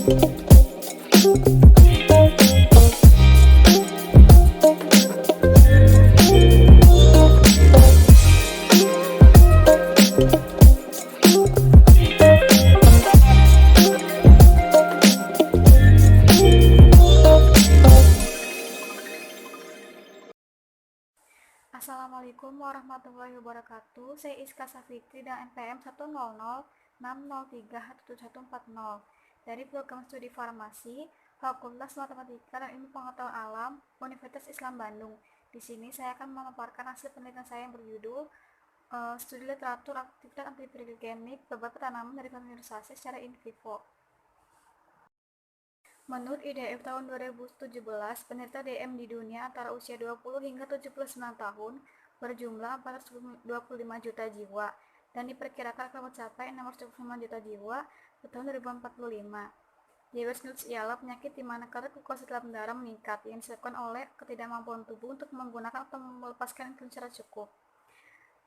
Assalamualaikum warahmatullahi wabarakatuh. Saya Iska Safitri dan NPM 10060631140 dari program studi farmasi Fakultas Matematika dan Ilmu Pengetahuan Alam Universitas Islam Bandung. Di sini saya akan memaparkan hasil penelitian saya yang berjudul Studi Literatur Aktivitas Antibiokemik Beberapa Tanaman dari Familiarisasi secara in vivo. Menurut IDF tahun 2017, penderita DM di dunia antara usia 20 hingga 79 tahun berjumlah 425 juta jiwa dan diperkirakan akan mencapai 625 juta jiwa pada tahun 2045. Diabetes mellitus ialah penyakit di mana kadar glukosa dalam darah meningkat yang disebabkan oleh ketidakmampuan tubuh untuk menggunakan atau melepaskan insulin secara cukup.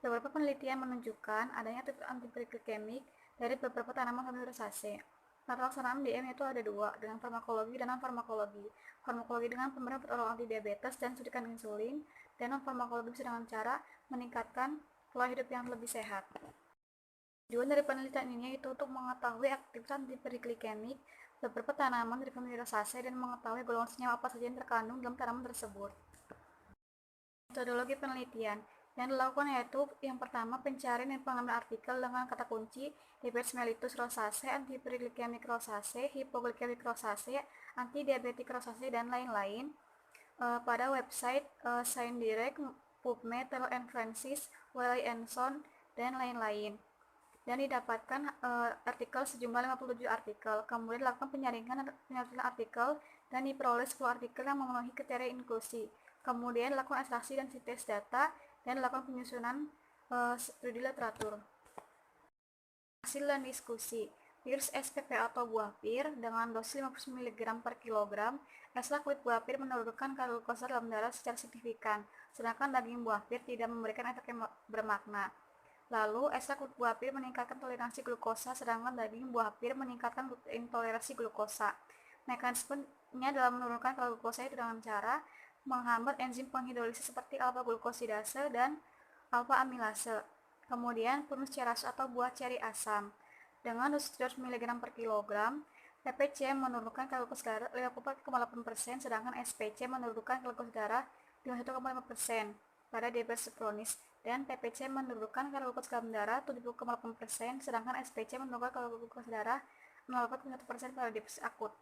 Beberapa penelitian menunjukkan adanya aktivitas antibiokemik dari beberapa tanaman familiarisasi. Mata laksanaan DM itu ada dua, dengan farmakologi dan non-farmakologi. Farmakologi dengan pemberian oral anti-diabetes dan suntikan insulin, dan non-farmakologi bisa dengan cara meningkatkan pola hidup yang lebih sehat. Tujuan dari penelitian ini yaitu untuk mengetahui aktivitas antibiokemik beberapa tanaman dari famili Rosaceae dan mengetahui golongan senyawa apa saja yang terkandung dalam tanaman tersebut. Metodologi penelitian yang dilakukan yaitu yang pertama, pencarian dan pengambilan artikel dengan kata kunci diabetes mellitus rosaceae, antihiperglikemik rosaceae, hipoglikemik rosaceae, antidiabetik rosaceae, dan lain-lain pada website ScienceDirect, PubMed, Taylor & Francis, Wiley & Son, dan lain-lain. Dan didapatkan artikel sejumlah 57 artikel. Kemudian dilakukan penyaringan artikel dan diperoleh 10 artikel yang memenuhi kriteria inklusi. Kemudian dilakukan ekstraksi dan sintesis data dan dilakukan penyusunan studi literatur. Hasil dan diskusi. Virus SPP atau buah pir dengan dosis 50 mg per kilogram, ekstrak kulit buah pir menurunkan kadar glukosa dalam darah secara signifikan, sedangkan daging buah pir tidak memberikan efek yang bermakna. Lalu, ekstrak kulit buah pir meningkatkan toleransi glukosa, sedangkan daging buah pir meningkatkan intoleransi glukosa. Mekanismenya dalam menurunkan kadar glukosa itu dengan cara menghambat enzim penghidrolisis seperti alfa-glukosidase dan alfa-amilase. Kemudian, prunus cerassus atau buah ceri asam. Dengan dosis 300 mg per kilogram, PPC menurunkan kadar glukosa darah 54,8%, sedangkan SPC menurunkan kadar glukosa darah 51,5% pada diabetes kronis, dan PPC menurunkan kadar glukosa dalam darah 70,8%, sedangkan SPC menurunkan kadar glukosa darah 0,1% pada diabetes akut.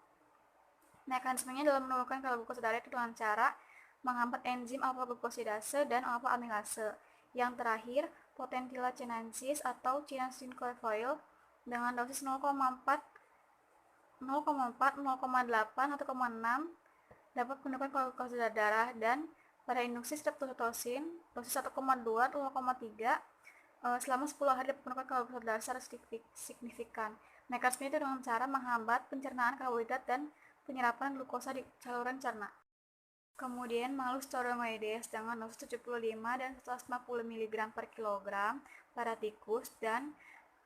Mekanismenya dalam menurunkan kadar glukosa darah itu dengan cara menghambat enzim alfa-glukosidase dan alfa-amilase. Yang terakhir, potentilla chinensis atau China cinquefoil dengan dosis 0,4, 0,8, 1,6 dapat menurunkan kadar glukosa darah, dan pada induksi streptococcus dosis 1,2, 0,3 selama 10 hari dapat menurunkan kadar glukosa darah secara signifikan. Mekanisme itu dengan cara menghambat pencernaan karbohidrat dan penyerapan glukosa di saluran cerna. Kemudian malus Streptomyces dengan dosis 75 dan 150 mg per kilogram pada tikus dan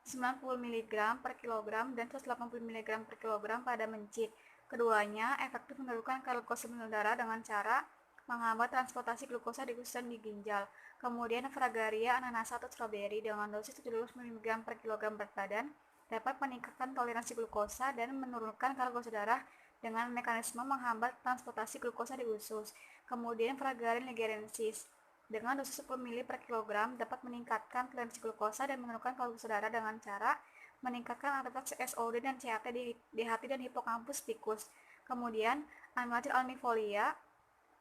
90 mg per kilogram dan 180 mg per kilogram pada mencit. Keduanya efektif menurunkan kadar glukosa dalam darah dengan cara menghambat transportasi glukosa di usus dan di ginjal. Kemudian Fragaria ananasa atau strawberry dengan dosis 70 mg per kilogram berat badan dapat meningkatkan toleransi glukosa dan menurunkan kadar glukosa darah dengan mekanisme menghambat transportasi glukosa di usus. Kemudian Fragaria nigeriensis dengan dosis 10 ml per kilogram dapat meningkatkan toleransi glukosa dan menurunkan kadar glukosa darah dengan cara meningkatkan aktivitas SOD dan CAT di hati dan hipokampus tikus. Kemudian Amylacid alnifolia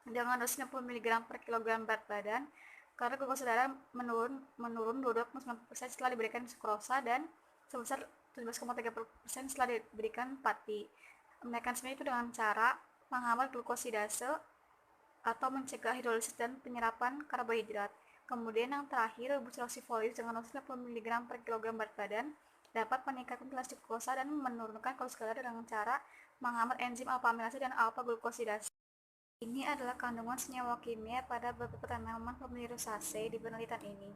dengan dosis 60 mg per kilogram berat badan, kadar glukosa darah menurun 22,9% setelah diberikan sukrosa dan sebesar 17,3% setelah diberikan pati. Mekanisme itu dengan cara menghambat glukosidase atau mencegah hidrolisis dan penyerapan karbohidrat. Kemudian yang terakhir, bucralcifolis dengan dosis 60 mg per kilogram berat badan dapat meningkatkan toleransi glukosa dan menurunkan kolesterol darah dengan cara menghambat enzim alfa-amilase dan alfa-glukosidase. Ini adalah kandungan senyawa kimia pada beberapa tanaman famili Rosaceae di penelitian ini.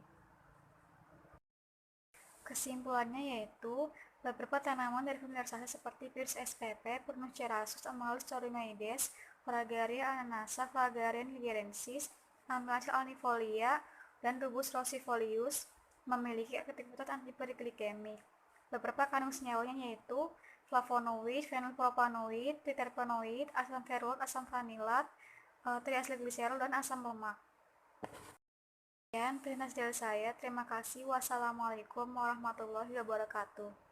Kesimpulannya yaitu Beberapa tanaman dari familiar saja seperti Pyrus spp, Prunus cerasus, Amalus storymaides, Fragaria ananasa, Fragaria nigeriensis, Ampelacea alnifolia, dan Rubus rosifolius memiliki aktivitas antiperglikemik. Beberapa kandung senyawanya yaitu flavonoid, fenolpropanoid, triterpenoid, asam ferulat, asam vanilat, triacylglycerol, dan asam lemak. Sekian presentasi dari saya. Terima kasih. Wassalamualaikum warahmatullahi wabarakatuh.